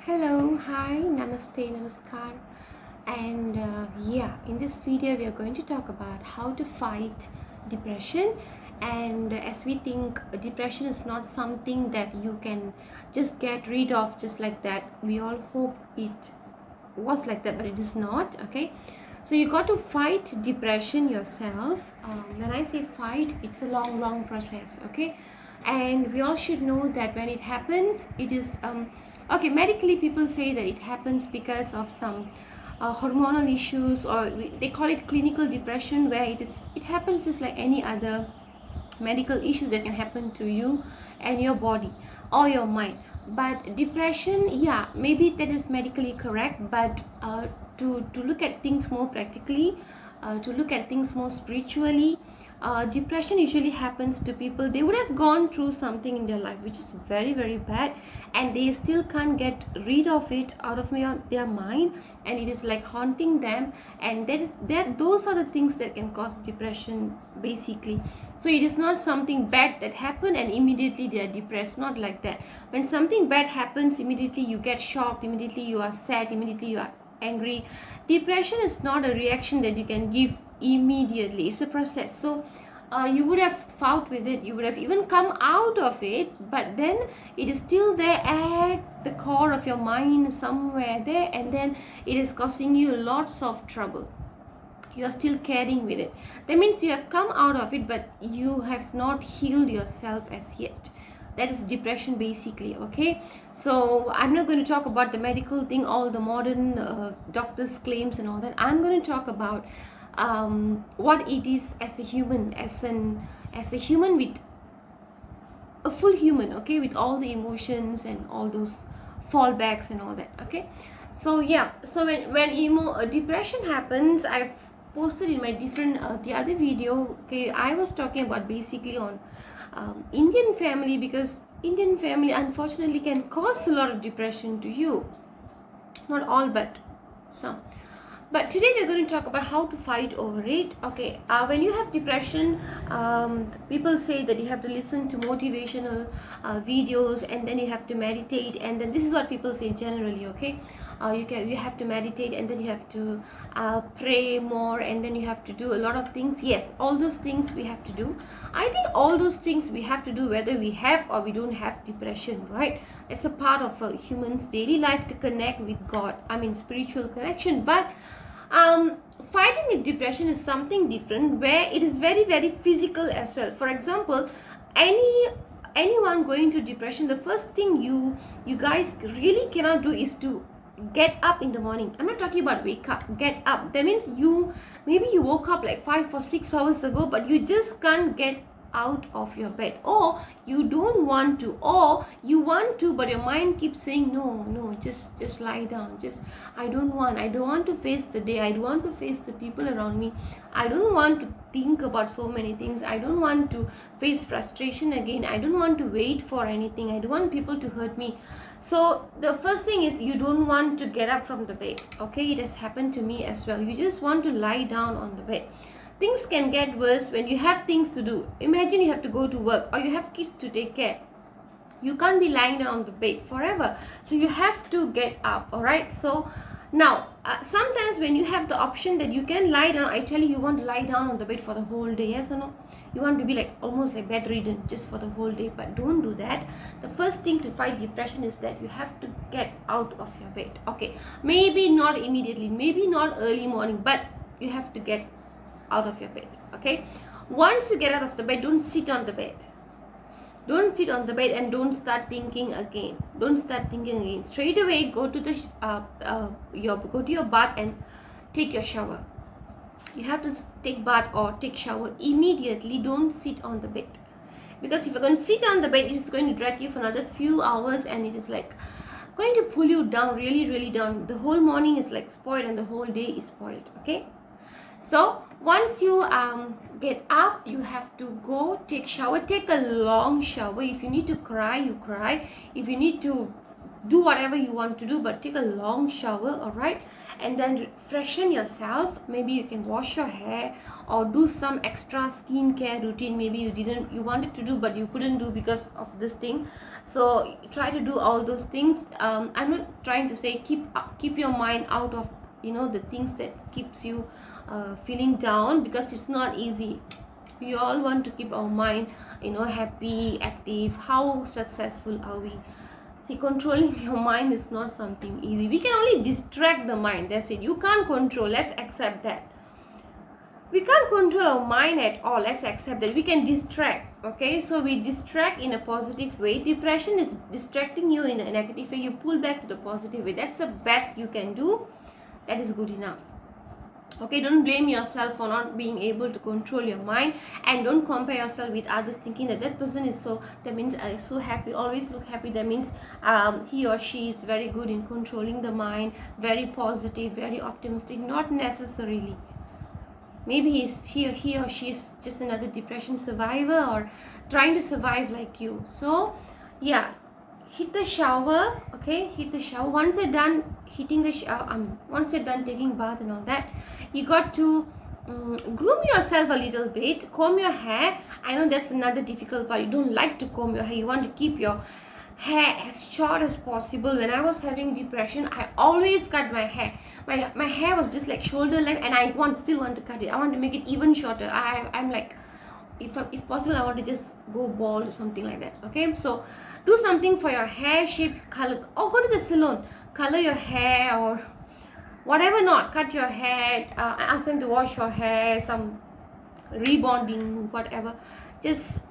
Hello, hi, namaste, namaskar. And in this video, we are going to talk about how to fight depression. And as we think, depression is not something that you can just get rid of just like that. We all hope it was like that, but it is not. Okay, so you got to fight depression yourself. When I say fight, it's a long process. Okay, and we all should know that when it happens, it is okay. Medically, people say that it happens because of some hormonal issues, or they call it clinical depression, where it happens just like any other medical issues that can happen to you and your body or your mind. But depression, yeah, maybe that is medically correct, but to look at things more practically, to look at things more spiritually, depression usually happens to people. They would have gone through something in their life which is very bad, and they still can't get rid of it out of their mind, and it is like haunting them. And those are the things that can cause depression basically. So it is not something bad that happened and immediately they are depressed. Not like that. When something bad happens, immediately you get shocked, immediately you are sad, immediately you are angry. Depression is not a reaction that you can give immediately. It's a process. So you would have fought with it, you would have even come out of it, but then it is still there at the core of your mind somewhere there, and then it is causing you lots of trouble. You are still carrying with it. That means you have come out of it, but you have not healed yourself as yet. That is depression basically. Okay, so I'm not going to talk about the medical thing, all the modern doctors claims and all that. I'm going to talk about what it is as a human, as a human, with a full human, okay, with all the emotions and all those fallbacks and all that. Okay, so yeah, so when depression happens, I've posted in my different the other video. Okay, I was talking about basically on Indian family, because Indian family unfortunately can cause a lot of depression to you. Not all, but some. But today we're going to talk about how to fight over it. Okay, when you have depression, people say that you have to listen to motivational videos, and then you have to meditate, and then this is what people say generally. Okay, you have to meditate, and then you have to pray more, and then you have to do a lot of things. Yes, all those things we have to do. I think all those things we have to do whether we have or we don't have depression, right? It's a part of a human's daily life to connect with God. I mean, spiritual connection. But fighting with depression is something different, where it is very physical as well. For example, anyone going to depression, the first thing you guys really cannot do is to get up in the morning. I'm not talking about wake up, get up. That means maybe you woke up like 5 or 6 hours ago, but you just can't get out of your bed, or you don't want to, or you want to but your mind keeps saying no, just lie down, just I don't want to face the day, I don't want to face the people around me, I don't want to think about so many things, I don't want to face frustration again, I don't want to wait for anything, I don't want people to hurt me. So the first thing is you don't want to get up from the bed. Okay, it has happened to me as well. You just want to lie down on the bed. Things can get worse when you have things to do. Imagine you have to go to work, or you have kids to take care. You can't be lying down on the bed forever, so you have to get up. All right, so now sometimes when you have the option that you can lie down, I tell you, you want to lie down on the bed for the whole day, yes or no? You want to be like almost like bedridden just for the whole day, but don't do that. The first thing to fight depression is that you have to get out of your bed. Okay, maybe not immediately, maybe not early morning, but you have to get out of your bed. Okay, once you get out of the bed, don't sit on the bed, don't sit on the bed, and don't start thinking again. Straight away go to the go to your bath and take your shower. You have to take bath or take shower immediately. Don't sit on the bed, because if you're going to sit on the bed, it is going to drag you for another few hours, and it is like going to pull you down, really down. The whole morning is like spoiled, and the whole day is spoiled. Okay, so once you get up, you have to go take shower, take a long shower. If you need to cry, you cry. If you need to do whatever you want to do, but take a long shower, all right? And then freshen yourself. Maybe you can wash your hair or do some extra skincare routine. Maybe you wanted to do but you couldn't do because of this thing. So try to do all those things. I'm not trying to say keep your mind out of the things that keeps you feeling down, because it's not easy. We all want to keep our mind happy, active. How successful are we? See, controlling your mind is not something easy. We can only distract the mind, that's it. You can't control, let's accept that. We can't control our mind at all, let's accept that. We can distract, okay? So we distract in a positive way. Depression is distracting you in a negative way. You pull back to the positive way. That's the best you can do. That is good enough. Okay, don't blame yourself for not being able to control your mind, and don't compare yourself with others thinking that person is that means so happy, always look happy, that means he or she is very good in controlling the mind, very positive, very optimistic. Not necessarily. Maybe he or she is just another depression survivor or trying to survive like you. So yeah, hit the shower, okay? Hit the shower. Once you're done hitting the shower, once you're done taking bath and all that, you got to groom yourself a little bit, comb your hair. I know that's another difficult part. You don't like to comb your hair. You want to keep your hair as short as possible. When I was having depression, I always cut my hair. My hair was just like shoulder length, and I still want to cut it. I want to make it even shorter. I'm like, if possible, I want to just go bald or something like that. Okay, so do something for your hair shape, color, or go to the salon, color your hair or whatever. Not cut your hair, ask them to wash your hair, some rebonding, whatever. Just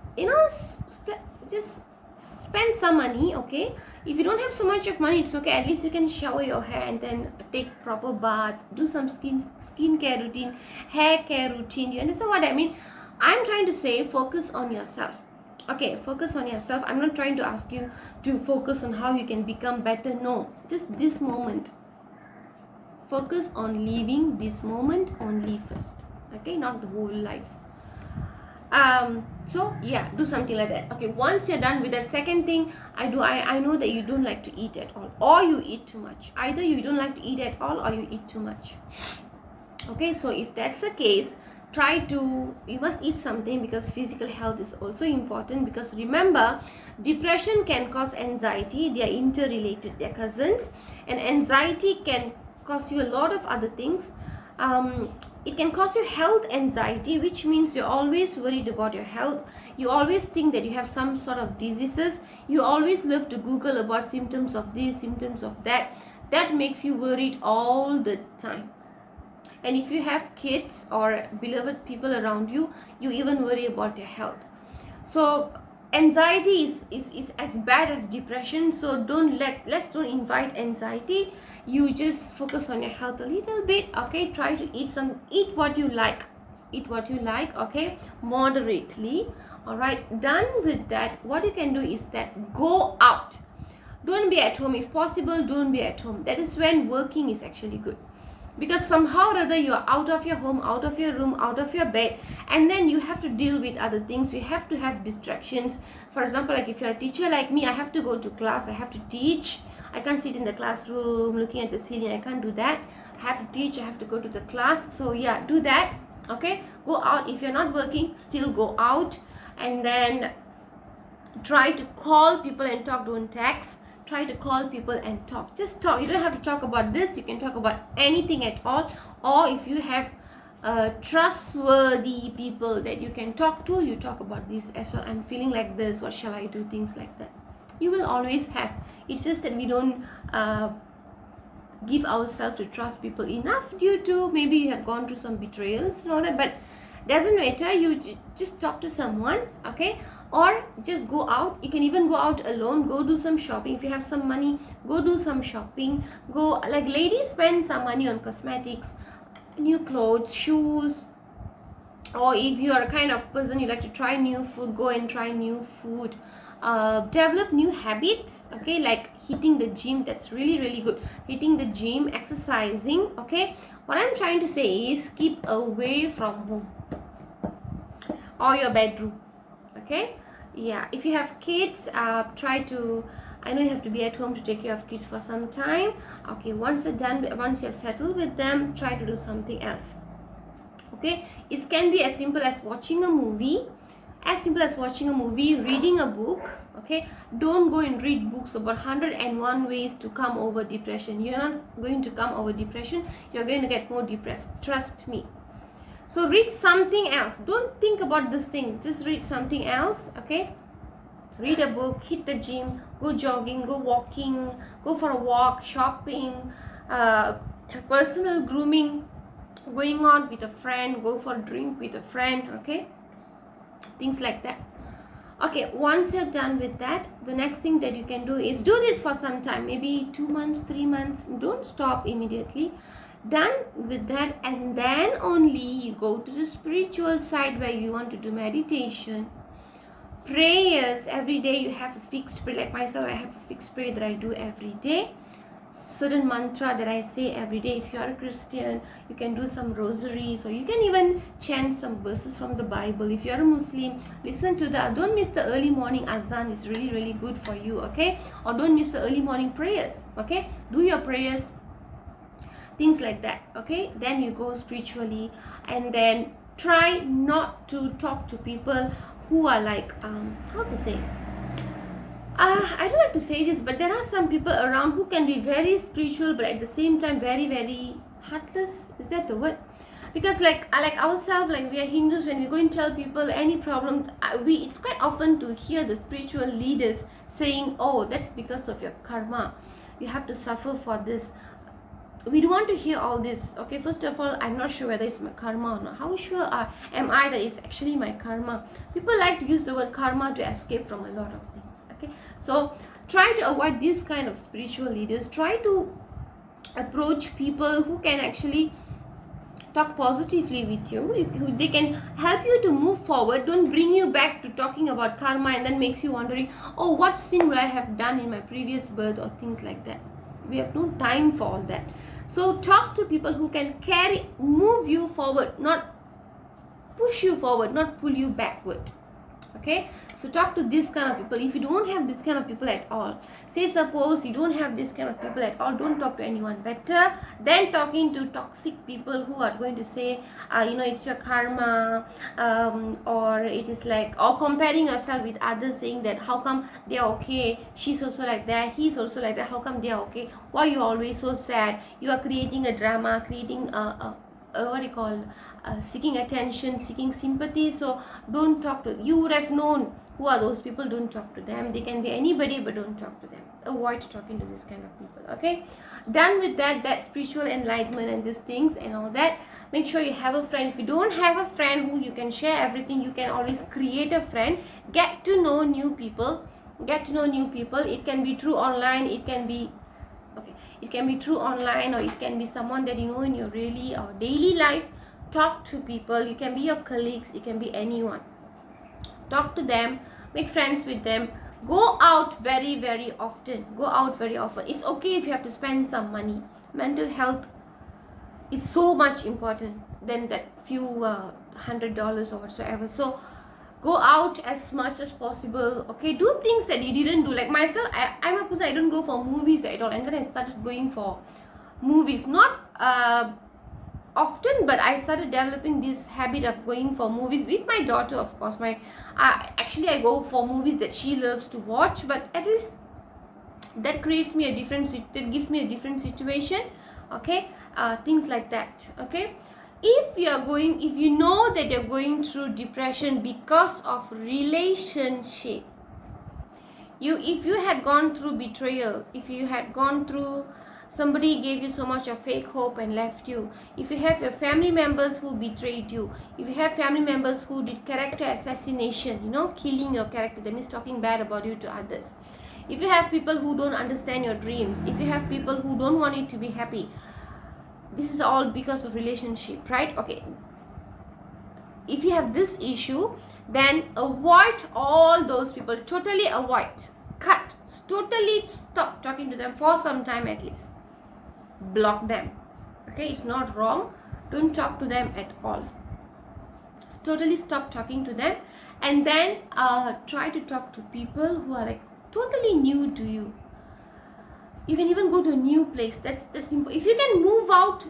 just spend some money, okay? If you don't have so much of money, it's okay. At least you can shower your hair and then take proper bath, do some skincare routine, hair care routine. You understand what I mean? I'm trying to say focus on yourself. Okay, focus on yourself. I'm not trying to ask you to focus on how you can become better. No, just this moment. Focus on living this moment only first. Okay, not the whole life. So yeah, do something like that. Okay, once you're done with that, second thing I know that you don't like to eat at all, or you eat too much. Either you don't like to eat at all or you eat too much. Okay, so if that's the case, you must eat something, because physical health is also important. Because remember, depression can cause anxiety. They are interrelated, they're cousins. And anxiety can cause you a lot of other things. It can cause you health anxiety, which means you're always worried about your health. You always think that you have some sort of diseases. You always love to Google about symptoms of this, symptoms of that. That makes you worried all the time. And if you have kids or beloved people around you, you even worry about their health. So anxiety is as bad as depression. So let's don't invite anxiety. You just focus on your health a little bit. Okay, try to eat what you like, okay, moderately. All right, done with that, what you can do is that go out. Don't be at home. If possible, don't be at home. That is when working is actually good. Because somehow or other you are out of your home, out of your room, out of your bed, and then you have to deal with other things. We have to have distractions. For example, like if you're a teacher like me, I have to go to class, I have to teach. I can't sit in the classroom looking at the ceiling. I can't do that. I have to teach, I have to go to the class. So yeah, do that. Okay, go out. If you're not working, still go out, and then try to call people and talk. Don't text. Try to call people and talk. Just talk. You don't have to talk about this. You can talk about anything at all. Or if you have trustworthy people that you can talk to, you talk about this as well. I'm feeling like this. What shall I do? Things like that. You will always have. It's just that we don't give ourselves to trust people enough, due to maybe you have gone through some betrayals and all that. But doesn't matter. You just talk to someone. Okay. Or just go out. You can even go out alone. Go do some shopping. If you have some money, go do some shopping. Go, like ladies, spend some money on cosmetics, new clothes, shoes. Or if you are a kind of person you like to try new food, go and try new food. Develop new habits. Okay, like hitting the gym. That's really, really good. Hitting the gym, exercising. Okay, what I'm trying to say is keep away from home or your bedroom. Okay, yeah, if you have kids, try to I know you have to be at home to take care of kids for some time. Okay, once you're done, once you're settled with them, try to do something else. Okay, it can be as simple as watching a movie, reading a book. Okay, don't go and read books about 101 ways to come over depression. You're not going to come over depression, you're going to get more depressed, trust me. So read something else. Don't think about this thing, just read something else. Okay, read a book, hit the gym, go jogging, go walking, go for a walk, shopping, personal grooming, going out with a friend, go for a drink with a friend. Okay, things like that. Okay, once you're done with that, the next thing that you can do is do this for some time, maybe 2 months, 3 months. Don't stop immediately. Done with that, and then only you go to the spiritual side where you want to do meditation, prayers. Every day you have a fixed prayer. Like myself, I have a fixed prayer that I do every day, certain mantra that I say every day. If you are a Christian, you can do some rosaries, or you can even chant some verses from the Bible. If you are a Muslim, listen to the, don't miss the early morning azan. It's really good for you. Okay, or don't miss the early morning prayers. Okay, do your prayers, things like that. Okay, then you go spiritually, and then try not to talk to people who are like how to say, I don't like to say this, but there are some people around who can be very spiritual but at the same time very heartless. Is that the word? Because like ourselves, like we are Hindus, when we go and tell people any problem, it's quite often to hear the spiritual leaders saying, oh, that's because of your karma, you have to suffer for this. We don't want to hear all this. Okay, first of all, I'm not sure whether it's my karma or not. How sure am I that it's actually my karma? People like to use the word karma to escape from a lot of things. Okay, so try to avoid these kind of spiritual leaders. Try to approach people who can actually talk positively with you. They can help you to move forward. Don't bring you back to talking about karma and then makes you wondering, oh, what sin will I have done in my previous birth, or things like that. We have no time for all that. So talk to people who can move you forward, not push you forward, not pull you backward. Okay, so talk to this kind of people. If you don't have this kind of people at all, say suppose you don't have this kind of people at all, don't talk to anyone. Better than talking to toxic people who are going to say, it's your karma, or it is like, or comparing yourself with others, saying that how come they are okay, she's also like that, he's also like that, how come they are okay, why you always so sad, you are creating a drama, creating what do you call, seeking attention, seeking sympathy. So don't talk to, you would have known who are those people. Don't talk to them. They can be anybody, but don't talk to them. Avoid talking to this kind of people. Okay, done with that spiritual enlightenment and these things and all that. Make sure you have a friend. If you don't have a friend who you can share everything, you can always create a friend. Get to know new people. It can be through online, it can be through online, or it can be someone that you know in your really or daily life. Talk to people. You can be your colleagues, it can be anyone. Talk to them, make friends with them. Go out very often. It's okay if you have to spend some money. Mental health is so much important than that few $100 or whatsoever. So go out as much as possible. Okay, do things that you didn't do. Like myself, I'm a person, I don't go for movies at all, and then I started going for movies, not often, but I started developing this habit of going for movies with my daughter. Of course, actually I go for movies that she loves to watch, but at least that gives me a different situation. Okay, things like that. Okay, if you know that you're going through depression because of relationship, if you had gone through betrayal, if you had gone through somebody gave you so much of fake hope and left you, if you have your family members who betrayed you, if you have family members who did character assassination, killing your character, that means talking bad about you to others, if you have people who don't understand your dreams, if you have people who don't want you to be happy, this is all because of relationship, right? Okay, if you have this issue, then avoid all those people. Totally avoid, cut, totally stop talking to them for some time at least. Block them. Okay, it's not wrong. Don't talk to them at all. Totally stop talking to them, and then try to talk to people who are like totally new to you. You can even go to a new place. That's simple. If you can move out,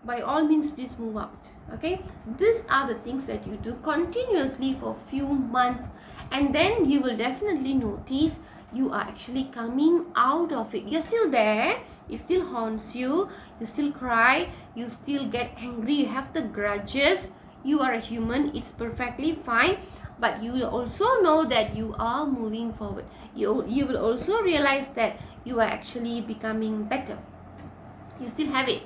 by all means, please move out. Okay, these are the things that you do continuously for a few months, and then you will definitely notice you are actually coming out of it. You're still there, it still haunts you, you still cry, you still get angry, you have the grudges, you are a human, it's perfectly fine, but you will also know that you are moving forward. You will also realize that you are actually becoming better. You still have it,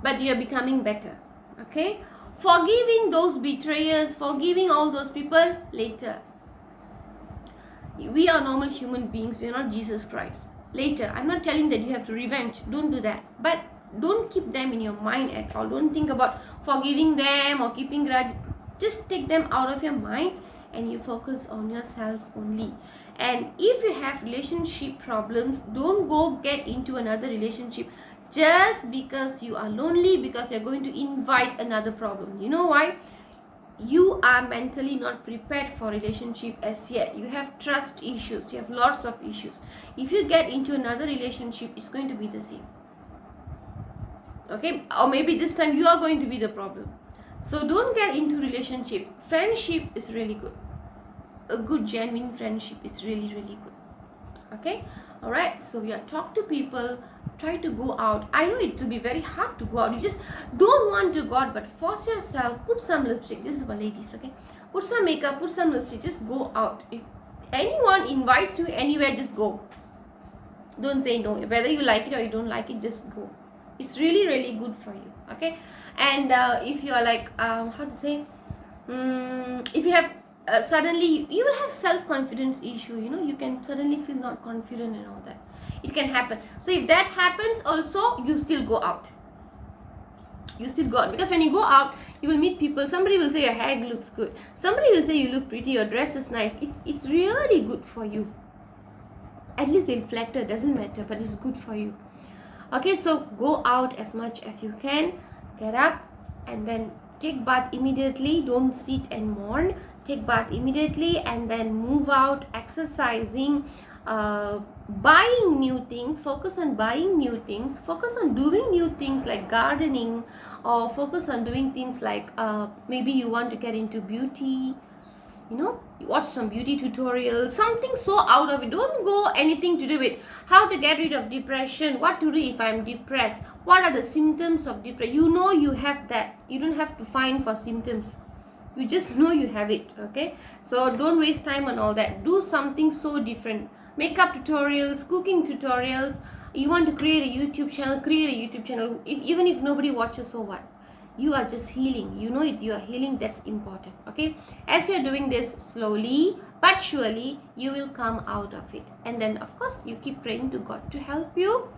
but you are becoming better. Okay, forgiving those betrayers, forgiving all those people later. We are normal human beings, we are not Jesus Christ. Later, I'm not telling that you have to revenge, don't do that, but don't keep them in your mind at all. Don't think about forgiving them or keeping grudge. Just take them out of your mind and you focus on yourself only. And if you have relationship problems, don't go get into another relationship just because you are lonely, because you're going to invite another problem. You know why? You are mentally not prepared for relationship as yet. You have trust issues, you have lots of issues. If you get into another relationship, it's going to be the same. Okay, or maybe this time you are going to be the problem. So don't get into relationship. Friendship is really good. A good genuine friendship is really good. Okay, all right, so we are talk to people, try to go out. I know it will be very hard to go out, you just don't want to go out, but force yourself, put some lipstick. This is for ladies, okay, put some makeup, put some lipstick, just go out. If anyone invites you anywhere, just go. Don't say no. Whether you like it or you don't like it, just go. It's really good for you. Okay, and if you are like how to say, if you have suddenly you will have self-confidence issue, you know, you can suddenly feel not confident and all that. It can happen. So if that happens also, you still go out. You still go out, because when you go out, you will meet people. Somebody will say your hair looks good, somebody will say you look pretty, your dress is nice. It's really good for you. At least they'll flatter, doesn't matter, but it's good for you. Okay, so go out as much as you can. Get up and then take bath immediately. Don't sit and mourn. Take bath immediately and then move out, exercising, buying new things. Focus on buying new things. Focus on doing new things like gardening, or focus on doing things like maybe you want to get into beauty. You know, you watch some beauty tutorials, something so out of it. Don't go anything to do with how to get rid of depression, what to do if I'm depressed, what are the symptoms of depression. You know you have that. You don't have to find for symptoms. You just know you have it. Okay, so don't waste time on all that. Do something so different. Makeup tutorials, cooking tutorials. You want to create a YouTube channel, create a YouTube channel. Even if nobody watches, so what? You are just healing. You know it, you are healing. That's important. Okay, as you're doing this slowly but surely, you will come out of it. And then of course you keep praying to God to help you.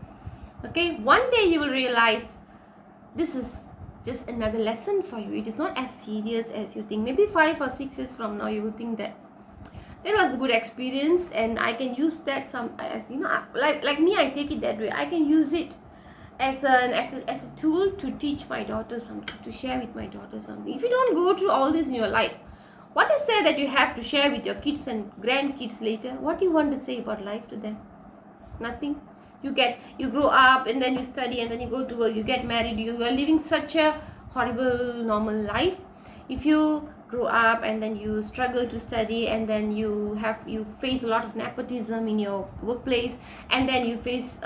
Okay, one day you will realize this is just another lesson for you. It is not as serious as you think. Maybe 5 or 6 years from now, you will think that that was a good experience and I can use that as you know, like me, I take it that way. I can use it as a tool to teach my daughter something, to share with my daughter something. If you don't go through all this in your life, what is there that you have to share with your kids and grandkids later? What do you want to say about life to them? Nothing. You grow up and then you study and then you go to work, you get married, you are living such a horrible normal life. If you grow up and then you struggle to study and then you face a lot of nepotism in your workplace, and then you face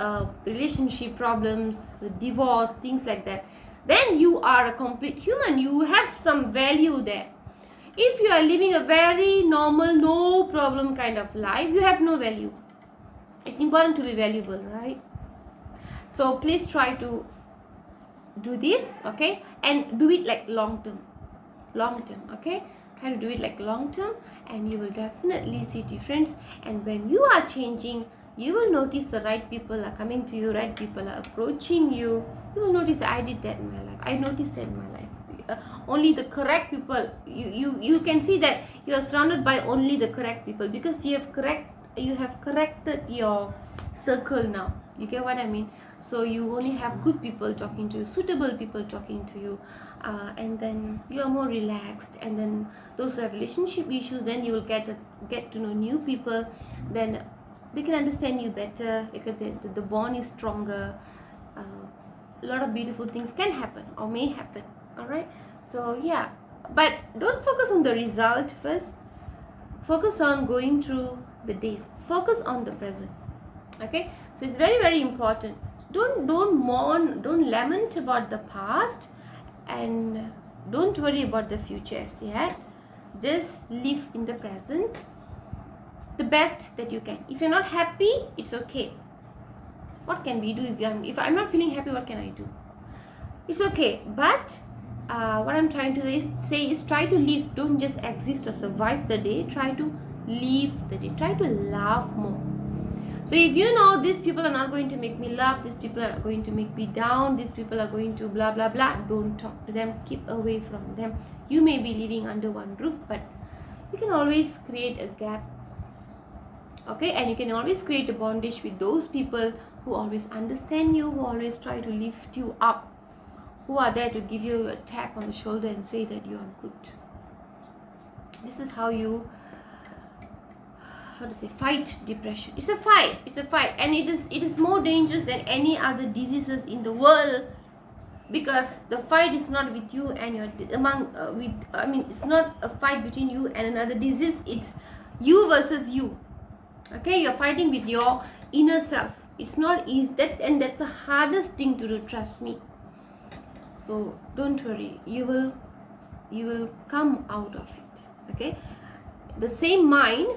relationship problems, divorce, things like that, then you are a complete human. You have some value there. If you are living a very normal, no problem kind of life, you have no value. It's important to be valuable, right? So please try to do this, okay, and do it like long term, okay. Try to do it like long term and you will definitely see difference. And when you are changing, you will notice the right people are coming to you, right people are approaching you. You will notice I did that in my life. I noticed that in my life. Only the correct people, you can see that you are surrounded by only the correct people, because you have corrected your circle now. You get what I mean? So you only have good people talking to you, suitable people talking to you, and then you are more relaxed. And then those who have relationship issues, then you will get to know new people. Then they can understand you better. The bond is stronger. A lot of beautiful things can happen or may happen. All right, so yeah, but don't focus on the result first. Focus on going through the days. Focus on the present. Okay, so it's very, very important. Don't mourn, don't lament about the past, and don't worry about the future as yet. Just live in the present the best that you can. If you're not happy, it's okay. What can we do if I'm not feeling happy? What can I do? It's okay. But what I'm trying to say is try to live. Don't just exist or survive the day. Try to live the day. Try to laugh more. So if you know these people are not going to make me laugh, these people are going to make me down, these people are going to blah blah blah, don't talk to them. Keep away from them. You may be living under one roof, but you can always create a gap. Okay, and you can always create a bondage with those people who always understand you, who always try to lift you up, who are there to give you a tap on the shoulder and say that you are good. This is how you, fight depression. It's a fight, and it is more dangerous than any other diseases in the world, because the fight is not with you and your it's not a fight between you and another disease. It's you versus you. Okay, you're fighting with your inner self. It's not easy, and that's the hardest thing to do, trust me. So don't worry, you will come out of it. Okay, the same mind.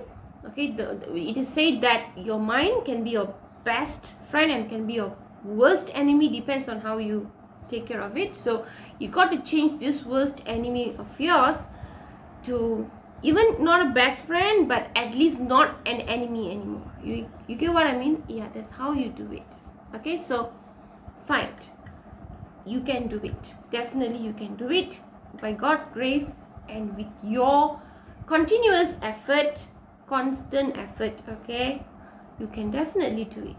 Okay, it is said that your mind can be your best friend and can be your worst enemy, depends on how you take care of it. So you got to change this worst enemy of yours to even not a best friend, but at least not an enemy anymore. You get what I mean? Yeah, that's how you do it. Okay, so fight. You can do it. Definitely you can do it by God's grace and with your continuous effort, constant effort. Okay, you can definitely do it.